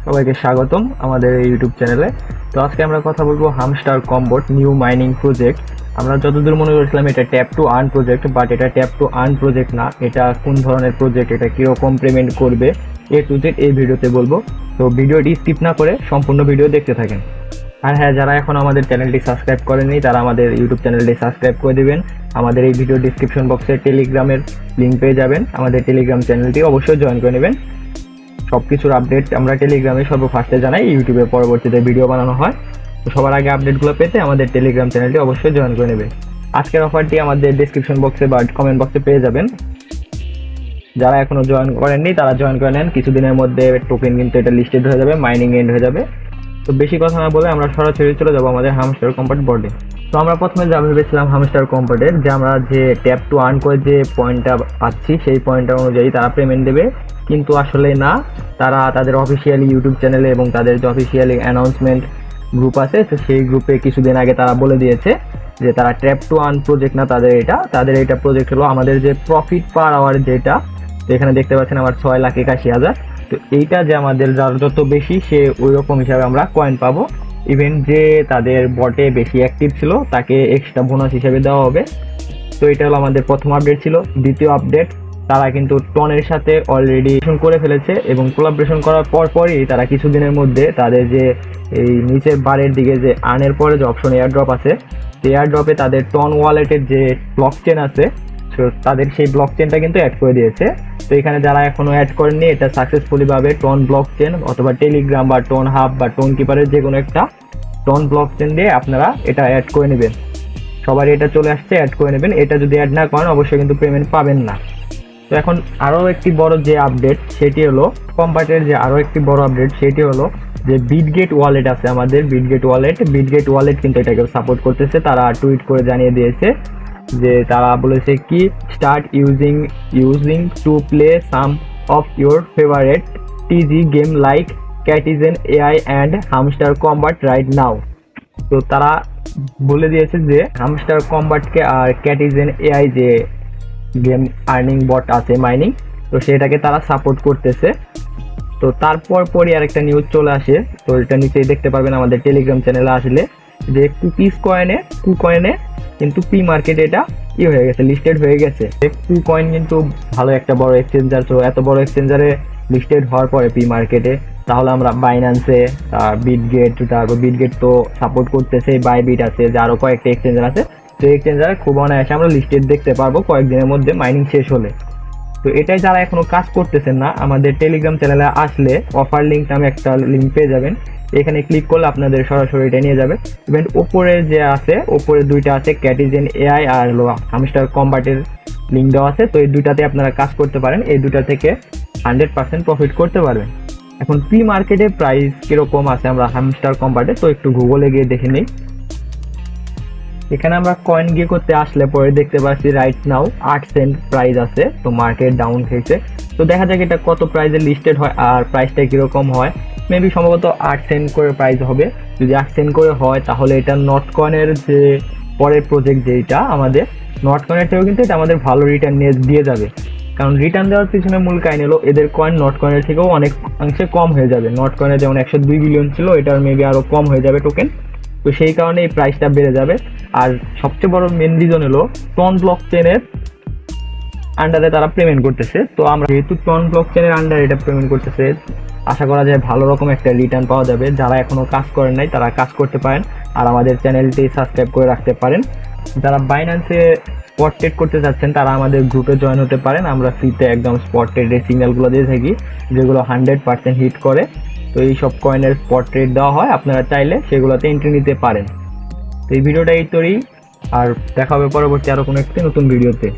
সবাইকে স্বাগতম আমাদের এই ইউটিউব চ্যানেলে। তো আজকে আমরা কথা বলবো হামস্টার কম্বোট নিউ মাইনিং প্রজেক্ট। আমরা যতদূর মনে করেছিলাম এটা tap to earn project, but এটা ট্যাপ টু আর্ন প্রজেক্ট না। এটা কোন ধরনের প্রজেক্ট, এটা কীরকম পেমেন্ট করবে, এ টু জেড এই ভিডিওতে বলবো। তো ভিডিওটি স্কিপ না করে সম্পূর্ণ ভিডিও দেখতে থাকেন। আর হ্যাঁ, যারা এখন আমাদের চ্যানেলটি সাবস্ক্রাইব করেননি তারা আমাদের ইউটিউব চ্যানেলটি সাবস্ক্রাইব করে দেবেন। আমাদের এই ভিডিও ডিসক্রিপশন বক্সে টেলিগ্রামের লিঙ্ক পেয়ে যাবেন। আমাদের টেলিগ্রাম চ্যানেলটি অবশ্যই জয়েন করে নেবেন। সব কিছুর আপডেট আমরা টেলিগ্রামে সর্বফার্স্টে জানাই, ইউটিউবে পরবর্তীতে ভিডিও বানানো হয়। তো সবার আগে আপডেটগুলো পেতে আমাদের টেলিগ্রাম চ্যানেলটি অবশ্যই জয়েন করে নেবে। আজকের অফারটি আমাদের ডিসক্রিপশন বক্সে বা কমেন্ট বক্সে পেয়ে যাবেন। যারা এখনো জয়েন করেননি তারা জয়েন করে নেন। কিছুদিনের মধ্যে টোকেন কিন্তু এটা লিস্টেড হয়ে যাবে, মাইনিং এন্ড হয়ে যাবে। তো বেশি কথা না বলে আমরা সরাসরি চলে যাবো আমাদের হামস্টার কম্পার্ট বোর্ডে। তো আমরা প্রথমে যা ভেবেছিলাম হামস্টার কম্পার্টের যে আমরা যে ট্যাপ টু আর্ন করে যে পয়েন্টটা পাচ্ছি সেই পয়েন্টটা অনুযায়ী তারা পেমেন্ট দেবে, কিন্তু আসলে না। তারা তাদের অফিসিয়ালি ইউটিউব চ্যানেলে এবং তাদের যে অফিসিয়ালি অ্যানাউন্সমেন্ট গ্রুপ আছে তো সেই গ্রুপে কিছুদিন আগে তারা বলে দিয়েছে যে তারা ট্যাপ টু আর্ন প্রজেক্ট না, তাদের এটা প্রজেক্ট হলো আমাদের যে প্রফিট পার আওয়ার, যেটা এখানে দেখতে পাচ্ছেন আমার 6,81,000। তো এইটা যে আমাদের যার যত বেশি সে ওই রকম হিসাবে আমরা কয়েন পাবো। ইভেন যে তাদের বটে বেশি অ্যাক্টিভ ছিল তাকে এক্সট্রা বোনাস হিসেবে দেওয়া হবে। তো এটা হলো আমাদের প্রথম আপডেট ছিল। দ্বিতীয় আপডেট, তারা কিন্তু টনের সাথে অলরেডি করে ফেলেছে এবং কোলাবরেশন করার পরই তারা কিছুদিনের মধ্যে তাদের যে এই নিচের বারের দিকে যে আর্নের পরে যে অপশন এয়ার ড্রপ আছে, এয়ার ড্রপে তাদের টন ওয়ালেটের যে ব্লক চেন আছে তাদের সেই ব্লক চেনটা কিন্তু অ্যাড করে দিয়েছে। তো এখানে যারা এখনো অ্যাড করেননি এটা সাকসেসফুলি ভাবে টন ব্লক চেন অথবা টেলিগ্রাম বা টোন হাব বা টোন কিপারের যে কোনো একটা টন ব্লক চেন দিয়ে আপনারা এটা অ্যাড করে নেবেন। সবার এটা চলে আসছে, অ্যাড করে নেবেন। এটা যদি অ্যাড না করেন অবশ্যই কিন্তু পেমেন্ট পাবেন না। তো এখন আরও একটি বড় যে আপডেট সেটি হলো কম্পার্টের যে আরও একটি বড় আপডেট সেটি হলো যে বিটগেট ওয়ালেট আছে আমাদের, বিটগেট ওয়ালেট কিন্তু এটাকে সাপোর্ট করতেছে। তারা টুইট করে জানিয়ে দিয়েছে যে তারা বলেছে কি start using to play some of your favourite TG game like Catizen AI and Hamster Kombat right now. তো তারা বলে দিয়েছে যে হামস্টার কম্বাটকে আর ক্যাটিজেন এআই যে গেম আর্নিং বট আছে মাইনিং, তো সেটাকে তারা সাপোর্ট করতেছে। তো তারপর পরই আরেকটা নিউজ চলে আসে, তো এটা নিচেই দেখতে পারবেন আমাদের টেলিগ্রাম চ্যানেলে আসলে, যে কুকয়েনে কিন্তু পি মার্কেটে এটা হয়ে গেছে, লিস্টেড হয়ে গেছে। কুকয়েন কিন্তু ভালো একটা বড় এক্সচেঞ্জার, তো এত বড় এক্সচেঞ্জারে লিস্টেড হওয়ার পরে পি মার্কেটে, তাহলে আমরা বাইন্যান্সে বিটগেট তো সাপোর্ট করতেছে, বাইবিট আছে, যে আরও কয়েকটা এক্সচেঞ্জার আছে। তো এক্সচেঞ্জারে খুব অনায়াসে আমরা লিস্টেড দেখতে পারবো কয়েকদিনের মধ্যে মাইনিং শেষ হলে। তো এটাই যারা এখনো কাজ করতেছেন না আমাদের টেলিগ্রাম চ্যানেলে আসলে অফার লিঙ্ক নামে একটা লিঙ্ক পেয়ে যাবেন। এখানে ক্লিক করলে আপনাদের সরাসরি এটা নিয়ে যাবে। ইভেন ওপরে যে আছে, ওপরে দুইটা আছে ক্যাটিজেন এআই আর হামস্টার কম্বাটের লিঙ্ক দেওয়া আছে। তো এই দুইটাতে আপনারা কাজ করতে পারেন, এই দুইটা থেকে 100% প্রফিট করতে পারবেন। এখন প্রি মার্কেটে প্রাইস কিরকম আছে আমরা হামস্টার কম্বাটে, তো একটু গুগলে গিয়ে দেখে নিই। এখানে আমরা কয়েন গিয়ে করতে আসলে পরে দেখতে পাচ্ছি রাইট নাও 8 সেন্ট প্রাইস আছে। তো মার্কেট ডাউন খেয়েছে, তো দেখা যাক এটা কত প্রাইসে লিস্টেড হয় আর প্রাইসটা কিরকম হয়। মেবি সম্ভবত 8 সেন্ট করে প্রাইস হবে। যদি 8 সেন্ট করে হয় তাহলে এটা নট কয়েনের যে পরের প্রজেক্ট যেটা আমাদের নট কয়েনের থেকেও কিন্তু এটা আমাদের ভালো রিটার্ন দিয়ে যাবে। কারণ রিটার্ন দেওয়ার পিছনে মূল কাহিনী হলো এদের কয়েন নট কয়েনের থেকেও অনেক অংশে কম হয়ে যাবে। নট কয়েনের যেমন 102 বিলিয়ন ছিল, এটার মেবি আরও কম হয়ে যাবে টোকেন। তো সেই কারণে এই প্রাইসটা বেড়ে যাবে। আর সবচেয়ে বড় মেন রিজন হলো টন ব্লক চেনের আন্ডারে তারা পেমেন্ট করতেছে। তো আমরা যেহেতু টন ব্লক চেনের আন্ডারে এটা পেমেন্ট করতেছে, আশা করা যায় ভালো রকম একটা রিটার্ন পাওয়া যাবে। যারা এখনো কাজ করেন নাই তারা কাজ করতে পারেন আর আমাদের চ্যানেলটি সাবস্ক্রাইব করে রাখতে পারেন। যারা বাইন্যান্সে স্পট ট্রেড করতে চাচ্ছেন তারা আমাদের গ্রুপে জয়েন হতে পারেন। আমরা ফ্রিতে একদম স্পট ট্রেডের সিগন্যালগুলো দিয়ে থাকি যেগুলো 100% হিট করে। তো এই সব কয়েনের স্পট ট্রেড দেওয়া হয়, আপনারা চাইলে সেগুলোতে এন্ট্রি নিতে পারেন। তো এই ভিডিওটা এই তোরই, আর দেখা হবে পরবর্তী আরও কোনো একটি নতুন ভিডিওতে।